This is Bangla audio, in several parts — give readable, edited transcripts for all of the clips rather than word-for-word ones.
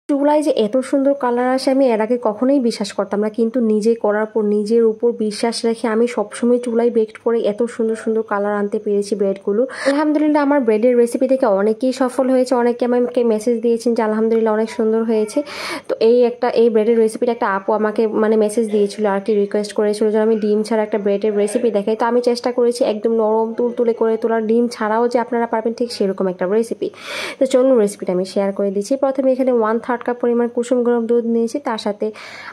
চুলায় যে এত সুন্দর কালার আসে আমি এর আগে কখনোই বিশ্বাস করতাম না, কিন্তু নিজে করার পর নিজের উপর বিশ্বাস রেখে আমি সবসময় চুলায় বেক করে এত সুন্দর সুন্দর কালার আনতে পেরেছি ব্রেডগুলো। আলহামদুলিল্লাহ আমার ব্রেডের রেসিপি থেকে অনেকেই সফল হয়েছে, অনেকে আমাকে মেসেজ দিয়েছেন যে আলহামদুলিল্লাহ অনেক সুন্দর হয়েছে। তো এই ব্রেডের রেসিপিটা একটা আপু আমাকে মেসেজ দিয়েছিল আর কি, রিকোয়েস্ট করেছিল যে আমি ডিম ছাড়া একটা ব্রেডের রেসিপি দেখাই। তো আমি চেষ্টা করেছি একদম নরম তুলতুলে করে তোলার, ডিম ছাড়াও যে আপনারা পারবেন ঠিক সেরকম একটা রেসিপি। তো চলুন রেসিপিটা আমি শেয়ার করে দিচ্ছি। প্রথমে এখানে 1/3 কাপ পরিমাণ কুসুম গরম দুধ নিয়েছি, তার সাথে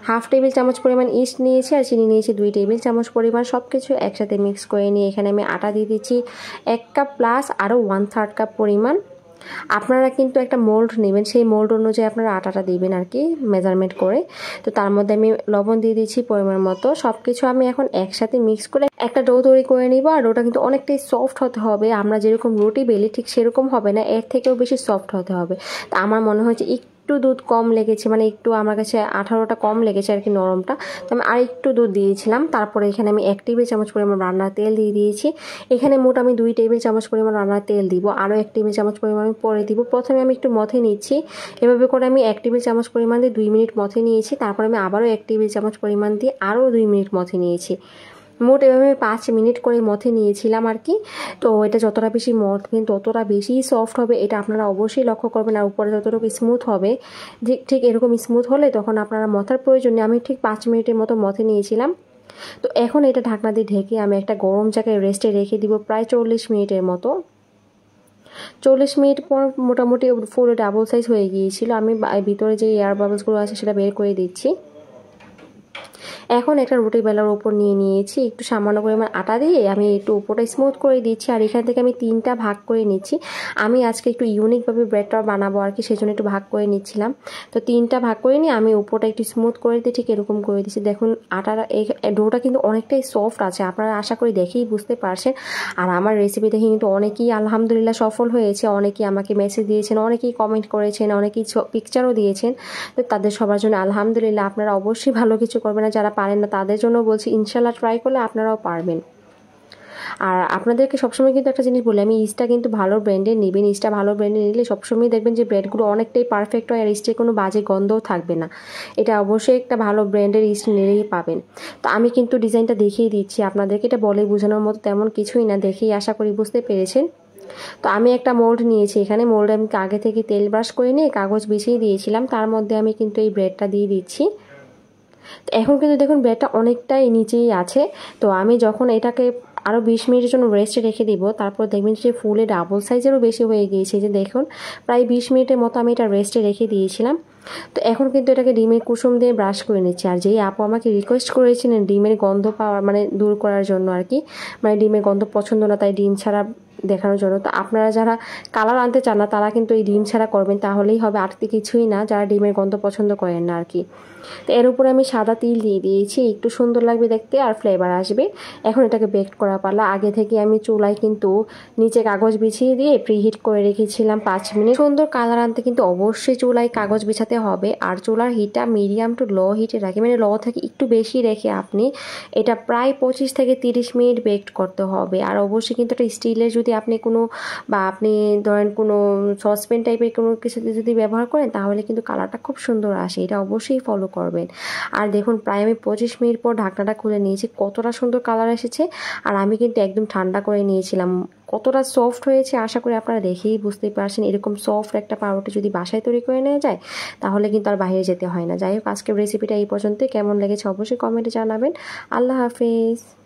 1/2 টেবিল চামচ পরিমাণ ইস্ট নিয়েছি আর চিনি নিয়েছি 2 টেবিল চামচ পরিমাণ। সব কিছু একসাথে মিক্স করে নিয়ে এখানে আমি আটা দিয়ে দিচ্ছি 1 কাপ প্লাস আরও 1/3 কাপ পরিমাণ। আপনারা কিন্তু একটা মোল্ড নেবেন, সেই মোল্ড অনুযায়ী আপনারা আটাটা দিবেন আর কি মেজারমেন্ট করে। তো তার মধ্যে আমি লবণ দিয়ে দিচ্ছি পরিমাণ মতো। সব কিছু আমি এখন একসাথে মিক্স করে একটা ডো তৈরি করে নিব। আর ডোটা কিন্তু অনেকটাই সফট হতে হবে, আমরা যেরকম রুটি বেলি ঠিক সেরকম হবে না, এর থেকেও বেশি সফট হতে হবে। তা আমার মনে হয়েছে একটু দুধ কম লেগেছে, একটু আমার কাছে 18টা কম লেগেছে আর কি নরমটা। তো আমি আর একটু দুধ দিয়েছিলাম। তারপরে এখানে আমি 1 টেবিল চামচ পরিমাণ রান্নার তেল দিয়ে দিয়েছি। এখানে মোট আমি 2 টেবিল চামচ পরিমাণ রান্নার তেল দিব, আরও 1 টেবিল চামচ পরিমাণ আমি পরে দিব। প্রথমে আমি একটু মথে নিচ্ছি, এভাবে করে আমি 1 টেবিল চামচ পরিমাণ দিয়ে 2 মিনিট মথে নিয়েছি। তারপর আমি আবারও 1 টেবিল চামচ পরিমাণ দিয়ে আরও 2 মিনিট মথে নিয়েছি। মোট এভাবে 5 মিনিট করে মথে নিয়েছিলাম আর কি। তো এটা যতটা বেশি মথবেন ততটা বেশি সফট হবে, এটা আপনারা অবশ্যই লক্ষ্য করবেন। আর উপরে যতটুকু স্মুথ হবে, ঠিক এরকম স্মুথ হলে তখন আপনারা মথার প্রয়োজন নেই। আমি ঠিক 5 মিনিটের মতো মথে নিয়েছিলাম। তো এখন এটা ঢাকনা দিয়ে ঢেকে আমি একটা গরম জায়গায় রেস্টে রেখে দিব প্রায় 40 মিনিটের মতো। 40 মিনিট পর মোটামুটি ফুল ডাবল সাইজ হয়ে গিয়েছিল। আমি ভিতরে যে এয়ার বাবলসগুলো আছে সেটা বের করে দিচ্ছি। এখন একটা রুটি বেলার উপর নিয়ে নিয়েছি, একটু সামান্য পরিমাণ আটা দিয়ে আমি একটু উপরটা স্মুথ করে দিচ্ছি। আর এখান থেকে আমি 3টা ভাগ করে নিচ্ছি। আমি আজকে একটু ইউনিকভাবে ব্রেডটা বানাবো আর কি, সেজন্য একটু ভাগ করে নিচ্ছিলাম। তো 3টা ভাগ করে নিয়ে আমি উপরটা একটু স্মুথ করে দিয়ে ঠিক এরকম করে দিচ্ছি। দেখুন আটাটা ডোটা কিন্তু অনেকটাই সফট আছে, আপনারা আশা করি দেখেই বুঝতে পারছেন। আর আমার রেসিপি দেখে কিন্তু অনেকেই আলহামদুলিল্লাহ সফল হয়েছে, অনেকেই আমাকে মেসেজ দিয়েছেন, অনেকেই কমেন্ট করেছেন, অনেকেই পিকচারও দিয়েছেন। তো তাদের সবার জন্য আলহামদুলিল্লাহ। আপনারা অবশ্যই ভালো কিছু করবেন, না যারা পারেন না তাদের জন্য বলছি ইনশাল্লাহ ট্রাই করলে আপনারাও পারবেন। আর আপনাদেরকে সবসময় কিন্তু একটা জিনিস বলি আমি, ইস্টটা কিন্তু ভালো ব্র্যান্ডের নেবেন। ইস্টটা ভালো ব্র্যান্ডের নিলে সবসময় দেখবেন যে ব্রেডগুলো অনেকটাই পারফেক্ট হয় আর ইস্টের কোনো বাজে গন্ধও থাকবে না। এটা অবশ্যই একটা ভালো ব্র্যান্ডের ইস্ট নিলেই পাবেন। তো আমি কিন্তু ডিজাইনটা দেখিয়ে দিচ্ছি আপনাদেরকে, এটা বলে বোঝানোর মতো তেমন কিছুই না, দেখেই আশা করি বুঝতে পেরেছেন। তো আমি একটা মোল্ড নিয়েছি, এখানে মোল্ডে আমি আগে থেকে তেল ব্রাশ করে নিয়ে কাগজ বিছিয়ে দিয়েছিলাম, তার মধ্যে আমি কিন্তু এই ব্রেডটা দিয়ে দিচ্ছি। তো এখন কিন্তু দেখুন ব্রেডটা অনেকটাই নিচেই আছে। তো আমি যখন এটাকে আরও 20 মিনিটের জন্য রেস্টে রেখে দিব, তারপর দেখবেন যে ফুলে ডাবল সাইজেরও বেশি হয়ে গিয়েছে। যে দেখুন প্রায় 20 মিনিটের মতো আমি এটা রেস্টে রেখে দিয়েছিলাম। তো এখন কিন্তু এটাকে ডিমের কুসুম দিয়ে ব্রাশ করে নিচ্ছি। আর যেই আপু আমাকে রিকোয়েস্ট করেছিলেন ডিমের গন্ধ পাওয়ার দূর করার জন্য আর কি, ডিমের গন্ধ পছন্দ না তাই ডিম ছাড়া দেখানোর জন্য। তো আপনারা যারা কালার আনতে চান না তারা কিন্তু এই ডিম ছাড়া করবেন, তাহলেই হবে, আর কিছুই না, যারা ডিমের গন্ধ পছন্দ করেন না আর কি। তো এর উপরে আমি সাদা তিল দিয়ে দিয়েছি, একটু সুন্দর লাগবে দেখতে আর ফ্লেভার আসবে। এখন এটাকে বেক করা পালা। আগে থেকে আমি চুলায় কিন্তু নিচে কাগজ বিছিয়ে দিয়ে প্রিহিট করে রেখেছিলাম 5 মিনিট। সুন্দর কালার আনতে কিন্তু অবশ্যই চুলায় কাগজ বিছাতে হবে। আর চুলার হিটটা মিডিয়াম টু লো হিটে রাখি, লো থেকে একটু বেশি রেখে আপনি এটা প্রায় 25 থেকে 30 মিনিট বেক করতে হবে। আর অবশ্যই কিন্তু একটা স্টিলের যদি আপনি কোনো আপনি ধরেন কোনো সসপ্যান টাইপের কোনো কিছুতে যদি ব্যবহার করেন তাহলে কিন্তু কালারটা খুব সুন্দর আসে, এটা অবশ্যই ফলো করবেন। আর দেখুন প্রায় আমি 25 মিনিট পর ঢাকনাটা খুলে নিয়েছি, কতটা সুন্দর কালার এসেছে। আর আমি কিন্তু একদম ঠান্ডা করে নিয়েছিলাম। কতটা সফট হয়েছে আশা করি আপনারা দেখেই বুঝতে পারছেন। এরকম সফট একটা পাউরুটি যদি বাসায় তৈরি করে নেওয়া যায় তাহলে কিন্তু আর বাইরে যেতে হয় না। যাই হোক আজকের রেসিপিটা এই পর্যন্তই, কেমন লেগেছে অবশ্যই কমেন্টে জানাবেন। আল্লাহ হাফেজ।